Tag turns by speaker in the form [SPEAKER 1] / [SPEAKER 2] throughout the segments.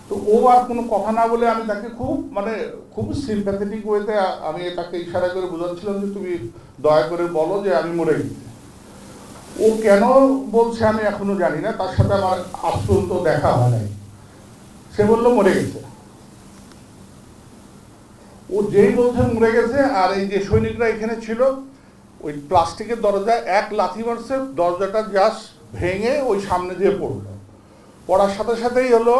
[SPEAKER 1] তো ও আর কোনো কথা না বলে আমি তাকে খুব সিম্প্যাথেটিক ওয়েতে আমি তাকে ইশারা করে বোঝাচ্ছিলাম যে তুমি দয়া করে বলো যে আমি মরে গেছি। ও কেন বলছে আমি এখনো জানি না, তার সাথে আমার আজ পর্যন্ত দেখা হয় নাই। সে বললো মরে গেছে। ও যেই বলছে মরে গেছে, আর এই যে সৈনিকরা এখানে ছিল ওই প্লাস্টিকের দরজায় এক লাথি মারছে, দরজাটা জাস্ট ভেঙে ওই সামনে দিয়ে পড়লো। পড়ার সাথে সাথেই হলো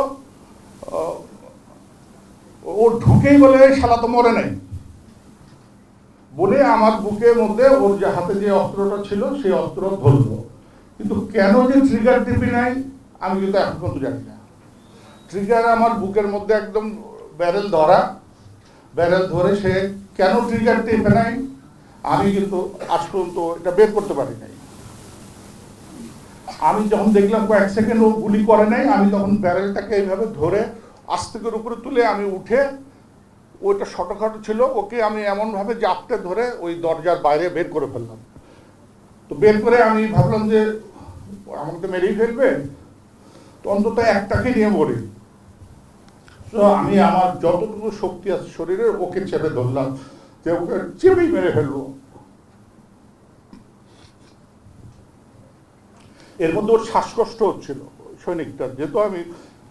[SPEAKER 1] ও ঢুকেই বলে শালা তো মরে নাই বলে আমার বুকের মধ্যে ওর যে হাতে যে অস্ত্রটা ছিল সেই অস্ত্র ধরলো। কিন্তু কেন যে ট্রিগার টিপি নাই আমি কিন্তু এখন পর্যন্ত জানি না। ট্রিগার আমার বুকের মধ্যে একদম ব্যারেল ধরে সে কেন ট্রিগার টিপে নাই আমি কিন্তু আজ পর্যন্ত এটা বের করতে পারি নাই। আমি যখন দেখলাম কয়েক সেকেন্ড ও গুলি করে নাই, আমি তখন ব্যারেলটাকে এইভাবে ধরে আস্তে করে উপরে তুলে আমি উঠে, ওইটা শর্টখাটো ছিল, ওকে আমি এমনভাবে জাপটে ধরে ওই দরজার বাইরে বের করে ফেললাম। তো বের করে আমি ভাবলাম যে আমাকে তো মেরেই ফেলবে, তো অন্তত একটাকে নিয়ে মরি। তো আমি আমার যতটুকু শক্তি আছে শরীরে ওকে চেপে ধরলাম যে ওকে চেপেই মেরে ফেলবো। এর মধ্যে ওর শ্বাসকষ্ট হচ্ছিল সৈনিকটার, যেহেতু আমি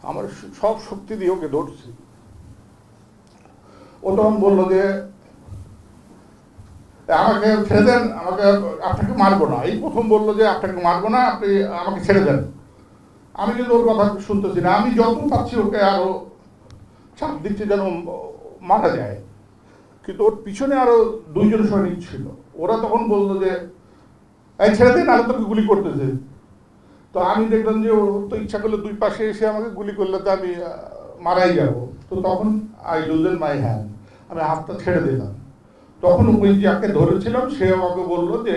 [SPEAKER 1] আমার সব শক্তি দিয়ে ওকে ধরছি। ও তখন বললো যে আমাকে ছেড়ে দেন, আপনাকে মারবো না। এই প্রথম বললো যে আপনাকে মারবো না, আপনি আমাকে ছেড়ে দেন। আমি কিন্তু ওর কথা শুনতেছি না, আমি যত পাচ্ছি ওকে আরো চাপ দিচ্ছে যেন মারা যায়। কিন্তু ওর পিছনে আরো দুইজন সৈনিক ছিল, ওরা তখন বললো যে এই ছেড়ে দেন, আরো তোকে গুলি করতেছে। তো আমি দেখলাম যে ও তো ইচ্ছা করলে দুই পাশে এসে আমাকে গুলি করলে তো আমি মারাই যাব। তো তখন আই লুজেন মাই হ্যান্ড, আমি হাতটা ছেড়ে দিলাম। তখন ওই যাকে ধরেছিলাম সে আমাকে বললো যে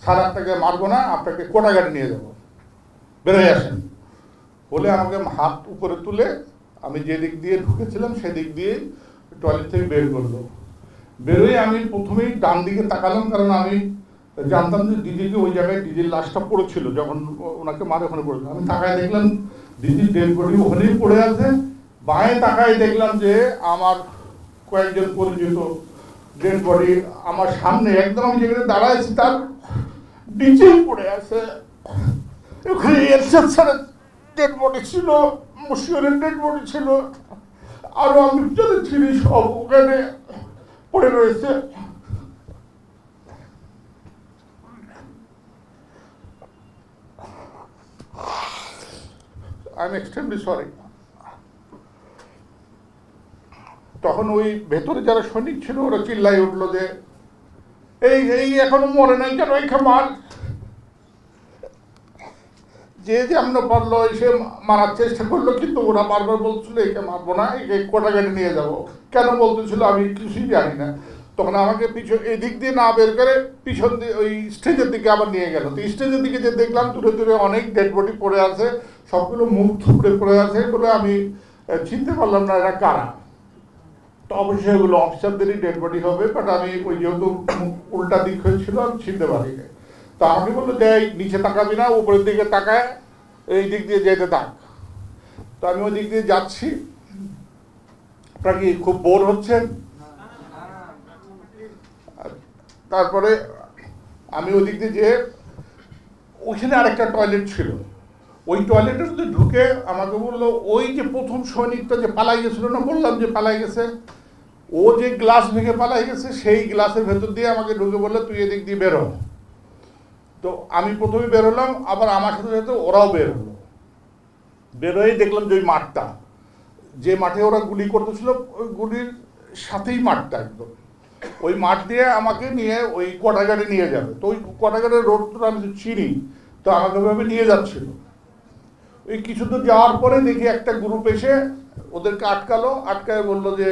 [SPEAKER 1] স্যার আপনাকে মারবো না, আপনাকে কোটাঘাটে নিয়ে যাবো, বেরোয় আসেন বলে আমাকে হাত উপরে তুলে আমি যে দিক দিয়ে ঢুকেছিলাম সেদিক দিয়ে টয়লেট থেকে বের করলো। বেরোয় আমি প্রথমেই ডান দিকে তাকালাম, কারণ আমি জানতাম যে দিদিকে ওই জায়গায় দিদির লাশটা পড়েছিল, যখন ওনাকে মারে ওখানে পড়েছিল। আমি তাকায় দেখলাম দিদির ডেড বডি ওখানেই পড়ে আছে। বাঁয়ে তাকায় দেখলাম যে আমার কয়েকজন পরিচিত ডেড বডি আমার সামনে একদম, আমি যেখানে দাঁড়াইছি তার নিচেই পড়ে আছে। ওখানে এরশাদ স্যারের ডেড বডি ছিল, মুশিয়রের ডেড বডি ছিল, আরো আমি যাদের ছিলি সব ওখানে পড়ে রয়েছে। I am extremely sorry. তখন ওই ভেতরে যারা সৈনিক ছিল ওরা চিল্লাই উঠলো যে এই এখনো মরে নাই কেন, একে মার। যে যেমন পারলো এসে মারার চেষ্টা করলো, কিন্তু ওরা বারবার বলছিল একে মারবো না, একে কোটাঘাটে নিয়ে যাবো। কেন বলতেছিল আমি কিছুই জানি না। তখন আমাকে এদিক দিয়ে না বের করে পিছন দিয়ে ওই স্টেজের দিকে আবার নিয়ে গেল। তো স্টেজের দিকে যে দেখলাম দূরে দূরে অনেক ডেড বডি পড়ে আছে, সবগুলো মুখ থুবড়ে পড়ে আছে বলে আমি চিনতে পারলাম না এরা কারা। তো অবশ্যই এগুলো অফিসারদেরই ডেড বডি হবে, বাট আমি ওই যেহেতু উল্টা দিক হয়েছিল আমি চিনতে পারি না। তো আমাকে বললো যে নিচে তাকাবি না, উপরের দিকে তাকায় এই দিক দিয়ে যেতে থাক। তো আমি ওই দিক দিয়ে যাচ্ছি। আপনারা কি খুব বোর হচ্ছেন? তারপরে আমি ওই দিক দিয়ে যেয়ে ওইখানে আরেকটা টয়লেট ছিল, ওই টয়লেটের মধ্যে ঢুকে আমাকে বললো ওই যে প্রথম সৈনিকটা যে পালাই গেছিল না, বললাম যে পালাই গেছে, ও যে গ্লাস ভেঙে পালাই গেছে সেই গ্লাসের ভেতর দিয়ে আমাকে ঢুকে বললো তুই এদিক দিয়ে বেরো। তো আমি প্রথমে বেরোলাম, আবার আমার সাথে সাথে ওরাও বের হলো। বেরোই দেখলাম যে ওই মাঠটা, যে মাঠে ওরা গুলি করতেছিল ওই গুলির সাথেই মাঠটা একদম, ওই মাঠ দিয়ে আমাকে নিয়ে ওই কোটাঘাটে নিয়ে যাবে। তো ওই কোটাঘাটের রোডটা আমি চিনি, তো আমাকে ওইভাবে নিয়ে যাচ্ছিল। ওই কিছু দূর যাওয়ার পরে দেখি একটা গ্রুপ এসে ওদেরকে আটকালো, আটকায় বললো যে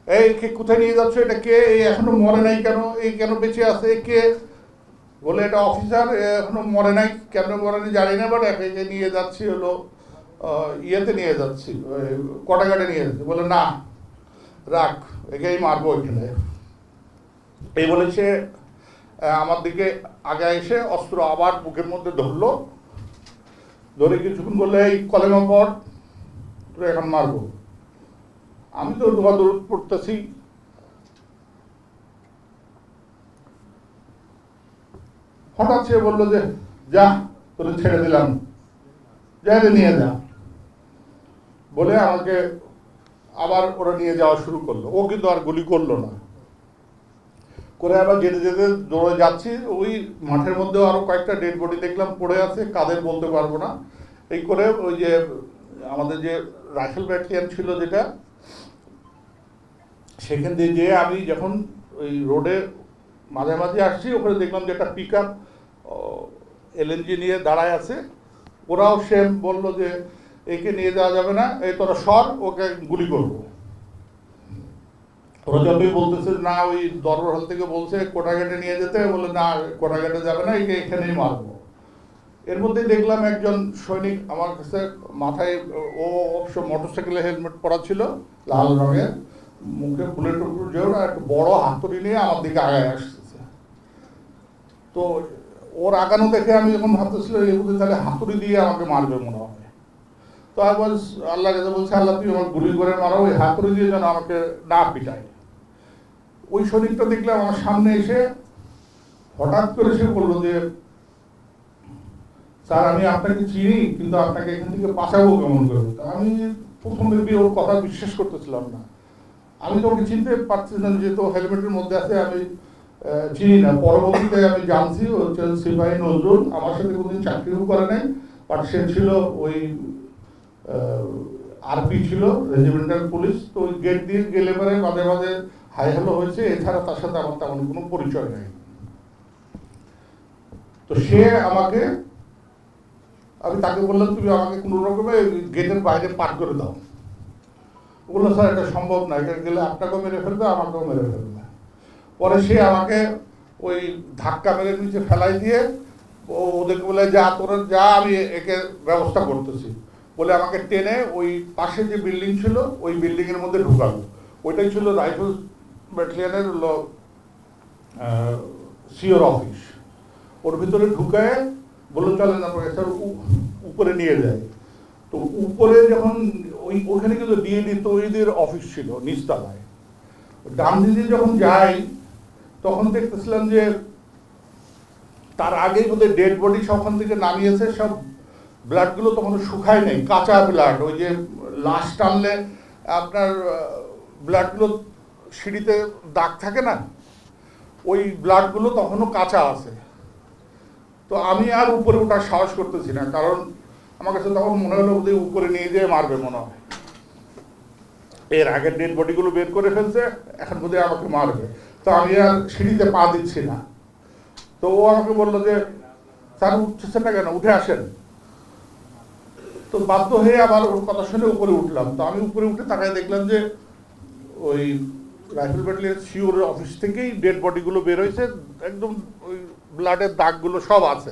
[SPEAKER 1] এই কে কোথায় নিয়ে যাচ্ছ, এটা কে, এই এখনো মরে নাই কেন, এই কেন বেঁচে আছে কে? বলে এটা অফিসার, এখনো মরে নাই, কেন মরে নাই জানি না, বাট একে নিয়ে যাচ্ছি হলো ইয়েতে নিয়ে যাচ্ছি, কোটাঘাটে নিয়ে যাচ্ছি। বলে না রাখ, একেই মারবো ওইখানে। এই বলে সে আমার দিকে আগে এসে অস্ত্র আবার বুকের মধ্যে ধরলো, ধরে কিছুক্ষণ বললে এই কলেমা পড়, তোরা এখন মারবো। আমি তো দৌড় পড়তেছি, হঠাৎ সে বললো যে যা তোরে ছেড়ে দিলাম, যাইতে নিয়ে যা বলে আমাকে আবার ওরা নিয়ে যাওয়া শুরু করলো। ও কিন্তু আর গুলি করলো না, করে আবার যেতে যেতে দৌড়ে যাচ্ছি। ওই মাঠের মধ্যেও আরো কয়েকটা ডেড বডি দেখলাম পড়ে আছে, কাদের বলতে পারবো না। এই করে ওই যে আমাদের যে রাইফেল ব্যাটালিয়ন ছিল যেটা, সেখান দিয়ে যেয়ে আমি যখন ওই রোডে মাঝে আসছি, ওখানে দেখলাম যে একটা পিক আপ এলএনজি নিয়ে দাঁড়ায় আছে। ওরাও সেম বললো যে একে নিয়ে যাওয়া যাবে না, এই তোরা সর, ওকে গুলি করবো। ওরা যতই বলতেছে না, ওই দরবার হল থেকে বলছে কোটাঘাটে নিয়ে যেতে, বলে না কোটাঘাটে যাবে না, একে এখানেই মারবো। এর মধ্যে দেখলাম একজন সৈনিক আমার কাছে মাথায়, ও অবশ্য মোটরসাইকেলে হেলমেট পরা ছিল লাল রঙের, মুখে ফুলের টুকরো যেও না, একটা বড় হাতুড়ি নিয়ে আমার দিকে আগায় আসতেছে। তো ওর আগানো দেখে আমি যখন ভাবতেছিল এই বুঝে তাহলে হাতুড়ি দিয়ে আমাকে মারবে মনে হয়। তো আমি আল্লাহ কাছে বলছি, আল্লাহ তুই আমার গুলি করে মারো, ওই হাতুড়ি দিয়ে যেন আমাকে না পিটায়। ওই শরীরটা দেখলাম আমার সামনে এসে হঠাৎ করে সে বললো যে স্যার আমি আপনাকে চিনি, কিন্তু আপনাকে এখান থেকে বাঁচাবো কেমন করে। আমি প্রথম ভেবে ওর কথা বিশ্বাস করতেছিলাম না। আমি তো ওকে চিনতে পারছিলাম, যেহেতু হেলমেটের মধ্যে আছে আমি চিনি না। পরবর্তীতে আমি জানছি ও হচ্ছে সিপাহী নজরুল, আমার সাথে কোনোদিন চাকরিও করে নাই, বাট সে ছিল ওই আরপি ছিল, রেজিমেন্টাল পুলিশ। তো ওই গেট দিয়ে গেলে পরে মাঝে মাঝে হাই হ্যালো হয়েছে, এছাড়া তার সাথে আমার তেমন কোনো পরিচয় নেই। তো সে আমাকে, আমি তাকে বললাম তুমি আমাকে কোনো রকমে গেটের বাইরে পার করে দাও। বললো স্যার এটা সম্ভব না, এটা গেলে আপনাকেও মেরে ফেলবে, আমাকেও মেরে ফেলবে। পরে সে আমাকে ওই ধাক্কা মেরে নিচে ফেলাই দিয়ে ওদেরকে বলে যা তোরা যা, আমি একে ব্যবস্থা করতেছি বলে আমাকে টেনে ওই পাশে যে বিল্ডিং ছিল ওই বিল্ডিংয়ের মধ্যে ঢুকালো। ওইটাই ছিল রাইফেল ব্যাটালিয়নের সিওর অফিস। ওর ভিতরে ঢুকায় বললো চলেন আপনাকে স্যার উপরে নিয়ে যায়। তো উপরে যখন ওখানে কিন্তু ডিএডি তৈরিদের অফিস ছিল নিচতলায়। ডান দিকে যখন যাই তখন দেখতেছিলাম যে তার আগেই বোধহয় ডেড বডি সবখান থেকে নামিয়েছে, সব ব্লাডগুলো তখন শুকায় নেই, কাঁচা ব্লাড। ওই যে লাশ টানলে আপনার ব্লাডগুলো সিঁড়িতে দাগ থাকে না, ওই ব্লাডগুলো তখনও কাঁচা আছে। তো আমি আর উপরে ওঠার সাহস করতেছি না, কারণ আমার কাছে তখন মনে হলো যে উপরে নিয়ে যেয়ে মারবে মনে হয়। এর আগের ডেড বডিগুলো বের করে ফেলছে, এখন বোধহয় আমাকে মারবে। তো আমি আর সিঁড়িতে পা দিচ্ছি না। তো ও আমাকে বললো যে স্যার উঠছেন না কেন, উঠে আসেন। তো বাধ্য হয়ে আবার ওর কথা শুনে উপরে উঠলাম। তো আমি উপরে উঠে তাকায় দেখলাম যে ওই রাইফেল ব্যাটালিয়ন সিওর অফিস থেকেই ডেড বডিগুলো বের হয়েছে, একদম ওই ব্লাডের দাগগুলো সব আছে।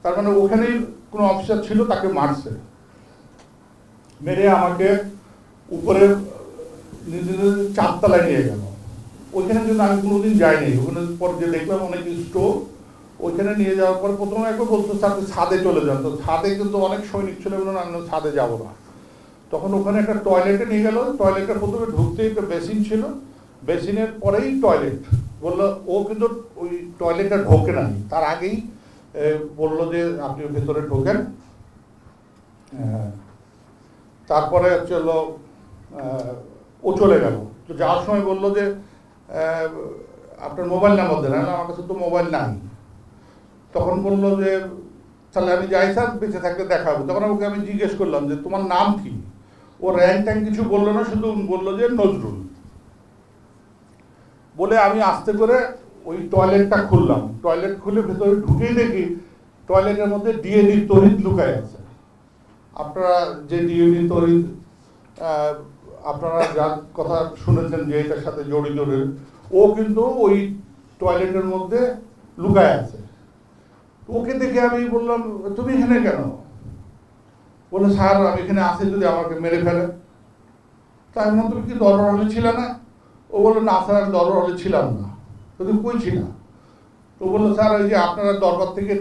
[SPEAKER 1] তার মানে ওখানেই কোনো অফিসার ছিল, তাকে মারছে। মেরে আমাকে উপরে নিজেদের 4 তলায় নিয়ে গেল। ওইখানে কিন্তু আমি কোনোদিন যাইনি। ওখানে পর যে দেখলাম অনেক স্টোর, ওইখানে নিয়ে যাওয়ার পর প্রথমে একবার বলতো সাথে ছাদে চলে যান। তো ছাদে কিন্তু অনেক সৈনিক ছিল, বলুন আমি ছাদে যাবো না। তখন ওখানে একটা টয়লেটে নিয়ে গেল। টয়লেটে প্রথমে ঢুকতেই একটা বেসিন ছিল, বেসিনের পরেই টয়লেট। বললো ও কিন্তু ওই টয়লেটটা ঢোকে না, তার আগেই বললো যে আপনি ভেতরে ঢোকেন। তারপরে চলো ও চলে গেল। তো যাওয়ার সময় বললো যে আপনার মোবাইল নাম্বার দেন। আমার কাছে তো মোবাইল নাই। তখন বললো যে তাহলে আমি যাই স্যার, বেঁচে থাকতে দেখাবো। তখন ওকে আমি জিজ্ঞেস করলাম যে তোমার নাম কি। ও র্যাঙ্ক ট্যাঙ্ক কিছু বললো না, শুধু বললো যে নজরুল। বলে আমি আস্তে করে ওই টয়লেটটা খুললাম। টয়লেট খুলে ভেতরে ঢুকেই দেখি টয়লেটের মধ্যে ডিএডি তহিদ লুকায় আছে। আপনারা যে ডিএডি তহিদ আপনারা যার কথা শুনেছেন যে এটার সাথে জড়িত, ও কিন্তু ওই টয়লেটের মধ্যে লুকায় আছে। ওকে দেখে আমি বললাম তুমি এখানে কেন? বলে স্যার আমি এখানে আসি যদি আমাকে মেরে ফেলে। তাই মনে তুমি কি দরবার হলে ছিল না? ও বললো না স্যার আমি দরবার হলে ছিলাম না। তো তুমি কই ছিলা? তো বললো স্যার ওই যে আপনারা দরবার থেকে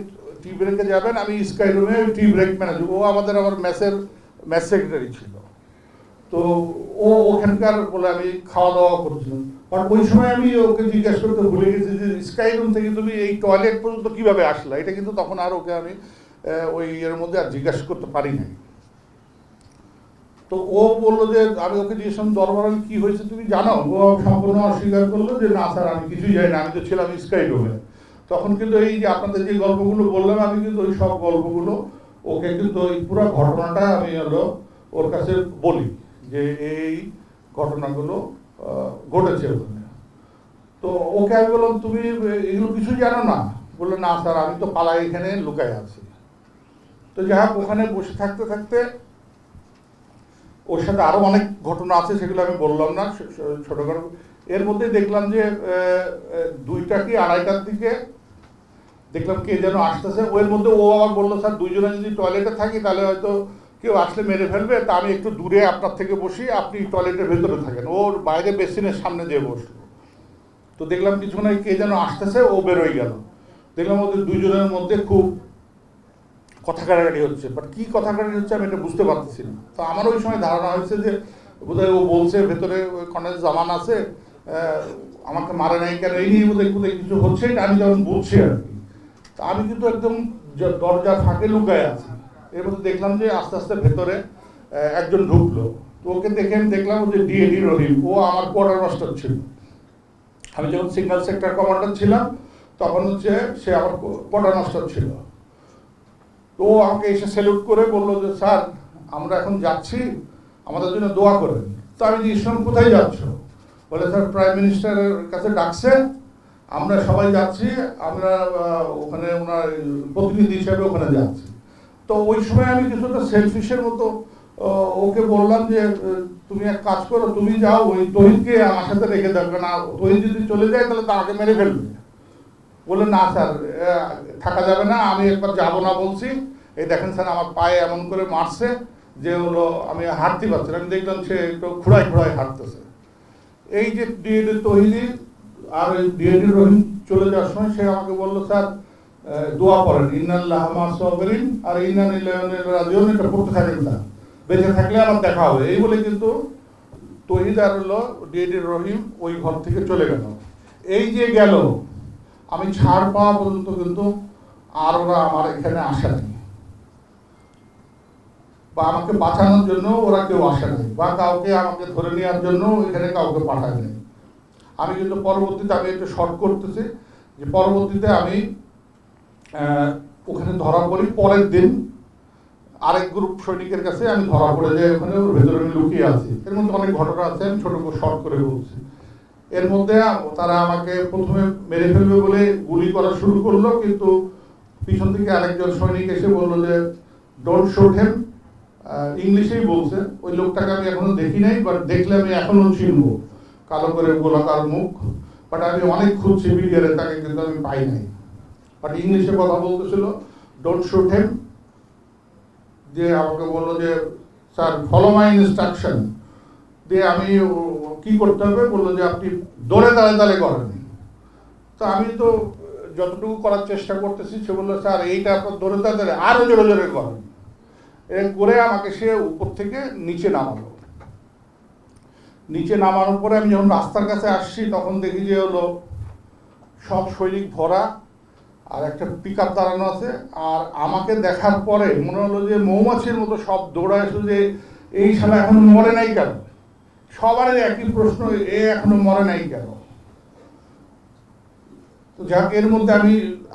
[SPEAKER 1] টি ব্রেকে যাবেন, আমি স্কাই রুমে টি ব্রেক ম্যানেজার, ও আমাদের আমার ম্যাথ সেক্রেটারি ছিল। তো ও ওখানকার বলে আমি খাওয়া দাওয়া করছিলাম, কারণ ওই সময় আমি ওকে জিজ্ঞাসা করতে ভুলে গেছি যে স্কাই রুম থেকে তুমি এই টয়লেট পর্যন্ত কীভাবে আসলা, এটা কিন্তু তখন আর ওকে আমি ওই এর মধ্যে আর জিজ্ঞাসা করতে পারি নাই। তো ও বললো যে আমি ওকে জিজ্ঞেস করলাম দরবার কী হয়েছে তুমি জানো, ও সম্পূর্ণ অস্বীকার করলো যে না স্যার আমি কিছুই জানি না, আমি তো ছিলাম স্কাই রুমে। তখন কিন্তু এই যে আপনাদের যে গল্পগুলো বললাম, আমি কিন্তু ওই সব গল্পগুলো ওকে কিন্তু ওই পুরো ঘটনাটা আমি ওর কাছে বলি যে এই ঘটনাগুলো ঘটেছে ওখানে। তো ওকে আমি বললাম তুমি এগুলো কিছু জানো না, বললো না স্যার আমি তো পালাই এখানে লুকায় আছি। তো যাই হোক ওখানে বসে থাকতে থাকতে ওর সাথে আরও অনেক ঘটনা আছে, সেগুলো আমি বললাম না, ছোটোখাটো। এর মধ্যে দেখলাম যে 2টা কি 2:30টার দিকে দেখলাম কে যেন আসতেছে। ওর মধ্যে ও আবার বললো স্যার দুইজনে যদি টয়লেটে থাকি তাহলে হয়তো কেউ আসলে মেরে ফেলবে, তা আমি একটু দূরে আপনার থেকে বসি, আপনি টয়লেটের ভেতরে থাকেন। ওর বাইরে বেসিনের সামনে যেয়ে বসলো। তো দেখলাম কিছুক্ষণ কে যেন আসতেছে, ও বেরোয় গেল। দেখলাম ওদের দুইজনের মধ্যে খুব কথা কাটাকাটি হচ্ছে, বাট কী কথা কাটাকাটি হচ্ছে আমি এটা বুঝতে পারতেছি না। তো আমার ওই সময় ধারণা হয়েছে যে বোধহয় ও বলছে ভেতরে ওই কর্নেল জামান আছে, আমাকে মারে নাই কেন, এই নিয়ে বোধহয় কিছু হচ্ছে, এটা আমি যখন বলছি আর কি। তা আমি কিন্তু একদম দরজার ফাঁকে লুকায় আছি। এর মধ্যে দেখলাম যে আস্তে আস্তে ভেতরে একজন ঢুকলো। তো ওকে দেখে আমি দেখলাম যে ডিএডি রহিম, ও আমার কোয়ার্টার মাস্টার ছিল। আমি যখন সিগন্যাল সেক্টর কমান্ডার ছিলাম তখন হচ্ছে সে আমার কোয়ার্টার মাস্টার ছিল। তো আমাকে এসে স্যালুট করে বললো যে স্যার আমরা এখন যাচ্ছি, আমাদের জন্য দোয়া করেন। তো আমি জিজ্ঞেস কোথায় যাচ্ছ, বলে স্যার প্রাইম মিনিস্টারের কাছে ডাকছে, আমরা সবাই যাচ্ছি, আমরা ওখানে ওনার প্রতিনিধি হিসেবে ওখানে যাচ্ছি। তো ওই সময় আমি কিছুটা সেলফিশের মতো ওকে বললাম যে তুমি এক কাজ করো, তুমি যাও, ওই তহিদকে আমার সাথে রেখে দেবে না, তহিদ যদি চলে যায় তাহলে তাকে মেরে ফেলবে। বলে না স্যার থাকা যাবে না, আমি একবার যাবো না বলছি, এই দেখেন স্যার আমার পায়ে এমন করে মারছে যে হলো আমি হাঁটতে পারছি না। আমি দেখলাম সে একটু খুঁড়ায় হাঁটতেছে। এই যে ডিএডি তহিদি আর ওই ডিএডি রহিম চলে যাওয়ার সময় সে আমাকে বললো স্যার দোয়া করেন, ইন্নাল্লাহ মা সাবিরিন আর ইন্না লিল্লাহি রাজিউন, এটা পড়তে থাকেন স্যার, বেঁচে থাকলে আমার দেখা হবে। এই বলে কিন্তু তহিদ আর হলো ডিএডি রহিম ওই ঘর থেকে চলে গেল। এই যে গেল, আমি ছাড় পাওয়া পর্যন্ত কিন্তু আর ওরা আমার এখানে আসে নাই, বা আমাকে বাঁচানোর জন্য ওরা কেউ আসে নাই, বা কাউকে আমাকে ধরে নেওয়ার জন্য এখানে কাউকে পাঠায় নাই। আমি কিন্তু পরবর্তীতে আমি একটু শর্ট করতেছি যে পরবর্তীতে আমি ওখানে ধরা পড়ি। পরের দিন আরেক গ্রুপ সৈনিকের কাছে আমি ধরা পড়ে যাই, ওখানে ওর ভেতরে আমি লুকিয়ে আছি। এর মধ্যে অনেক ঘটনা আছে, আমি ছোট করে শর্ট করে বলছি। এর মধ্যে তারা আমাকে প্রথমে মেরে ফেলবে বলে গুলি করা শুরু করলো, কিন্তু পিছন থেকে আরেকজন সৈনিক এসে বললো যে ডোন্ট শুট হিম, ইংলিশেই বলছে। ওই লোকটাকে আমি এখনো দেখি নাই, বাট দেখলে আমি এখনো চিনবো, কালো করে গোলাকার মুখ। বাট আমি অনেক খুঁজছি মিডিয়ারে, তাকে কিন্তু আমি পাই নাই। বাট ইংলিশে কথা বলতেছিল, ডোন্ট শুট হিম। দিয়ে আমাকে বললো যে স্যার ফলো মাই ইনস্ট্রাকশন। দিয়ে আমি কি করতে হবে বললো যে আপনি দৌড়ে দাঁড়ে করেন। তো আমি তো যতটুকু করার চেষ্টা করতেছি, সে বললো স্যার এইটা আপনার দৌড়ে দাঁড়ে আরও জোরে করেন। এর করে আমাকে সে উপর থেকে নিচে নামালো। নিচে নামানোর পরে আমি যখন রাস্তার কাছে আসছি তখন দেখি যে হলো সব সৈনিক ভরা, আর একটা পিক আপ দাঁড়ানো আছে। আর আমাকে দেখার পরে মনে হলো যে মৌমাছির মতো সব দৌড়ায় আসলো যে এই শালা এখনো মরে নাই কেন। সবারই একই প্রশ্ন, এ এখনো মরে নাই কেন। তো যাক, এর মধ্যে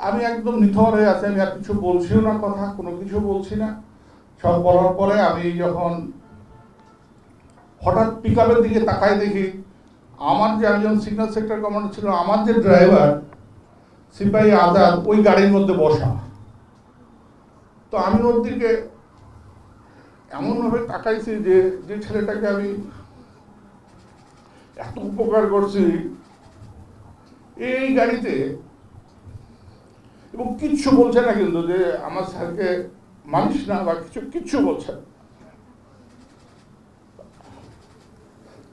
[SPEAKER 1] আমি একদম নিথর হয়ে আছি, আমি আর কিছু বলছিও না, কথা কোনো কিছু বলছি না। সব বলার পরে আমি যখন হঠাৎ পিক আপের দিকে তাকাই দেখি আমার যে একজন সিগন্যাল সেক্টর কমান্ডার ছিল, আমার যে ড্রাইভার সিপাহী আজাদ ওই গাড়ির মধ্যে বসা। তো আমি ওর দিকে এমনভাবে তাকাইছি যে ছেলেটাকে আমি এত উপকার করছি এই গাড়িতে, এবং কিচ্ছু বলছে না কিন্তু যে আমার স্যারকে মানিস না বা কিচ্ছু বলছে।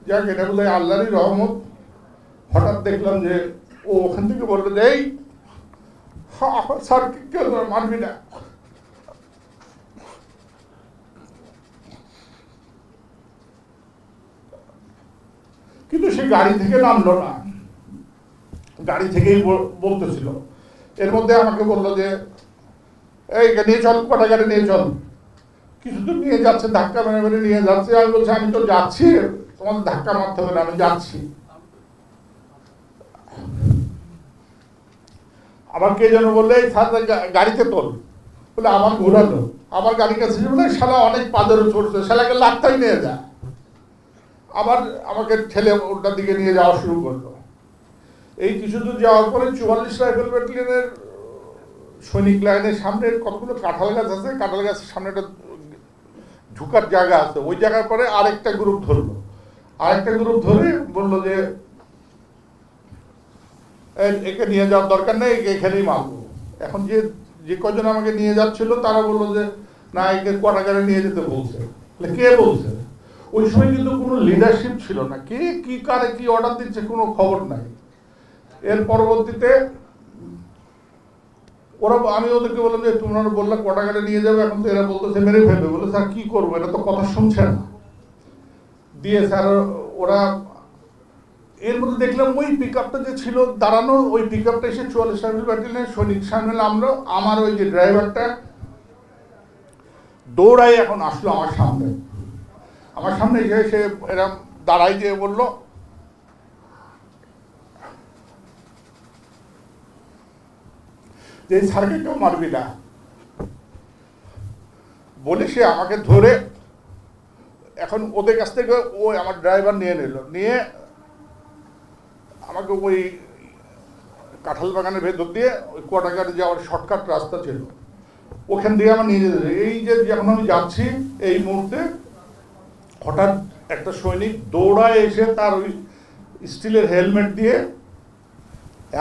[SPEAKER 1] যাক, এটা বোধহয় আল্লাহরই রহমত। হঠাৎ দেখলাম যে ও ওখান থেকে বললো যে এই স্যার কেউ মারবি না। কিন্তু সে গাড়ি থেকে নামলো না, গাড়ি থেকেই বলতেছিল। এর মধ্যে আমাকে বললো যে এই নিয়ে চল, কটা গাড়ি নিয়ে চল। কিছু দূর নিয়ে যাচ্ছে, ধাক্কা মেরে মেরে নিয়ে যাচ্ছে। আমি বলছি আমি তো যাচ্ছি, তোমাদের ধাক্কা মারতে হবে না, আমি যাচ্ছি। আবার কে যেন বললে স্যার গাড়িতে তোল, বলে আমার ঘোরালো, আমার গাড়ির কাছে বলে শালা অনেক পাদেরও চড়ছে, শালাকে লাখটাই নিয়ে যা। আবার আমাকে ঠেলে ওটার দিকে নিয়ে যাওয়া শুরু করলো। এই কিছু দূর যাওয়ার পরে 44 রাইফেল ব্যাটালিয়নের সৈনিক লাইনের সামনে কতগুলো কাঁঠাল গাছ আছে, কাঁঠাল গাছের সামনে একটা ঢুকার জায়গা আছে, ওই জায়গার পরে আরেকটা গ্রুপ ধরলো। আরেকটা গ্রুপ ধরে বললো যে একে নিয়ে যাওয়ার দরকার নেই, একে এখানেই মারবো। এখন যে যে কজন আমাকে নিয়ে যাচ্ছিল তারা বললো যে না, একে কোয়ার্টারে নিয়ে যেতে বলছে। কে বলছে? ওই সময় কিন্তু কোনো লিডারশিপ ছিল না, কে কি কারে কি অর্ডার দিচ্ছে কোনো খবর নাই। এর পরবর্তীতে ওরা, আমি ওদেরকে বললাম যে তোমরা বললে কোয়ার্টারে নিয়ে যাবে, এখন তো এরা বলতেছে মেরে ফেলবে। বলে স্যার কি করবো, এটা তো কথা শুনছে না। দিয়ে স্যার ওরা, এর মধ্যে দেখলাম ওই পিক আপটা যে ছিল দাঁড়ানো, ওই পিক আপটা এসে 44 রাইফেল ব্যাটালিয়নের সৈনিক সামনে নামলো। আমার ওই যে ড্রাইভারটা দৌড়াই এখন আসলো আমার সামনে। আমার সামনে এসে সে এরকম দাঁড়াই দিয়ে বললো যে স্যারকে কেউ মারবি না বলে সে আমাকে ধরে, এখন ওদের কাছ থেকে ওই আমার ড্রাইভার নিয়ে নিল, নিয়ে আমাকে ওই কাঁঠাল বাগানের ভেতর দিয়ে ওই কোয়ার্টারে যাওয়ার শর্টকাট রাস্তা ছিল, ওখান দিয়ে আমার নিয়ে যেতে। এই যে যখন আমি যাচ্ছি এই মুহূর্তে হঠাৎ একটা সৈনিক দৌড়ায় এসে তার ওই স্টিলের হেলমেট দিয়ে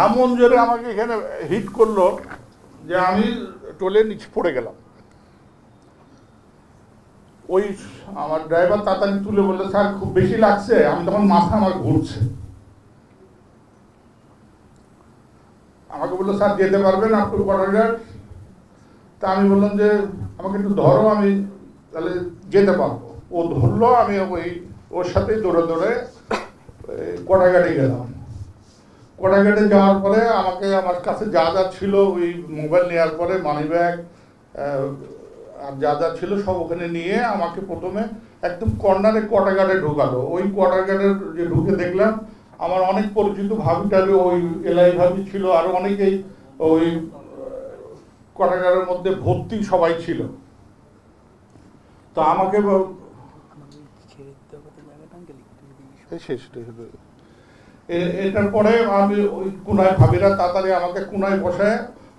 [SPEAKER 1] এমন জোরে আমাকে এখানে হিট করলো যে আমি টলে নিচে পড়ে গেলাম। ওই আমার ড্রাইভার তাড়াতাড়ি তুলে বললো স্যার খুব বেশি লাগছে। আমি তখন মাথা আমার ঘুরছে, আমাকে বললো স্যার যেতে পারবেন আপনি কোয়ার্টার? তা আমি বললাম যে আমাকে একটু ধরো, আমি তাহলে যেতে পারবো। ও ধরলো, আমি ওই ওর সাথেই দৌড়ে দৌড়ে কোয়ার্টারে গেলাম। কোয়ার্টারে যাওয়ার পরে আমাকে আমার কাছে যা যা ছিল, ওই মোবাইল নেওয়ার পরে মানি ব্যাগ আর যা যা ছিল সব ওখানে নিয়ে আমাকে প্রথমে একদম কর্নারে কোয়ার্টারে ঢোকালো। ওই কোয়ার্টারের যে ঢুকে দেখলাম আমার অনেক পরিচিত ভাবি টাবি, ওই এলাই ভাবি ছিল, আরো অনেকেই ওই কোয়ার্টারের মধ্যে ভর্তি সবাই ছিল। তো আমাকে এটার পরে আমি ওই কুনায় ভাবিরা তাড়াতাড়ি আমাকে কুনায় বসে,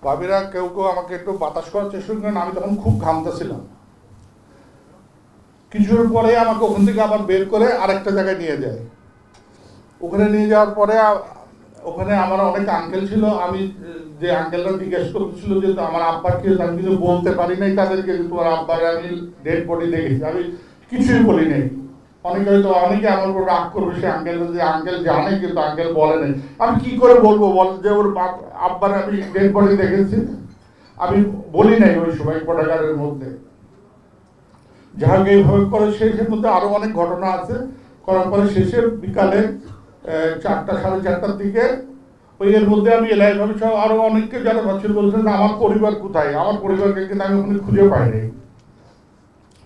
[SPEAKER 1] ভাবিরা কেউ কেউ আমাকে একটু বাতাস করার চেষ্টা করেন। আমি তখন খুব ঘামতেছিলাম। কিছুর পরে আমাকে ওখান থেকে আবার বের করে আরেকটা জায়গায় নিয়ে যায়। ওখানে নিয়ে যাওয়ার পরে ওখানে আমার অনেক আঙ্কেল ছিল। আমি যে আঙ্কেলরা জিজ্ঞেস করছিল যে আমার আব্বাকে, আমি কিন্তু বলতে পারি নাই তাদেরকে তোমার আব্বার আমি ডেড বডি দেখেছি, আমি কিছুই বলি নাই। অনেকে হয়তো অনেকে আমার উপর রাগ করবে, সে আঙ্কেল যে আঙ্কেল জানে কিন্তু আঙ্কেল বলে নাই। আমি কি করে বলবো বল যে ওর আব্বার আমি ডেড বডি দেখেছি? আমি বলি নাই ওই সময় কোয়ার্টারের মধ্যে। যাহাকে এইভাবে করে শেষের মধ্যে আরো অনেক ঘটনা আছে। করার পরে শেষের বিকালে 4টা সাড়ে 4টার দিকে ওই এর মধ্যে আমি এলাইভাবে সব আরো অনেককে যারা ভাবছিল বলছেন আমার পরিবার কোথায়, আমার পরিবারকে কিন্তু আমি ওখানে খুঁজে পাইনি।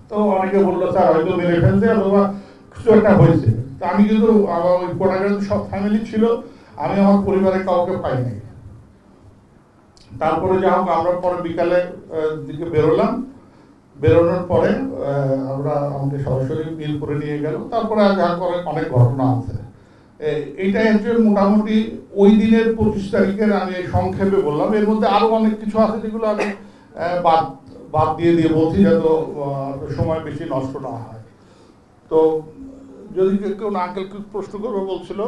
[SPEAKER 1] তো অনেকে বললো স্যার হয়তো মেরে ফেলছে অথবা কিছু একটা হয়েছে। তা আমি কিন্তু আমার ওই কোয়ার্টারে সব ফ্যামিলি ছিল, আমি আমার পরিবারে কাউকে পাইনি। তারপরে যা হোক আমরা পরে বিকালে দিকে বেরোলাম। বেরোনোর পরে আমরা আমাদের সরাসরি মিরপুরে নিয়ে গেল। তারপরে যা করে অনেক ঘটনা আছে। এইটাই হচ্ছে মোটামুটি ওই দিনের 25 তারিখের আমি সংক্ষেপে বললাম। এর মধ্যে আরো অনেক কিছু আছে যেগুলো আমি বাদ দিয়ে বলছি যাতে সময় বেশি নষ্ট না হয়। তো যদি কেউ আঙ্কেল প্রশ্ন করবে বলছিল।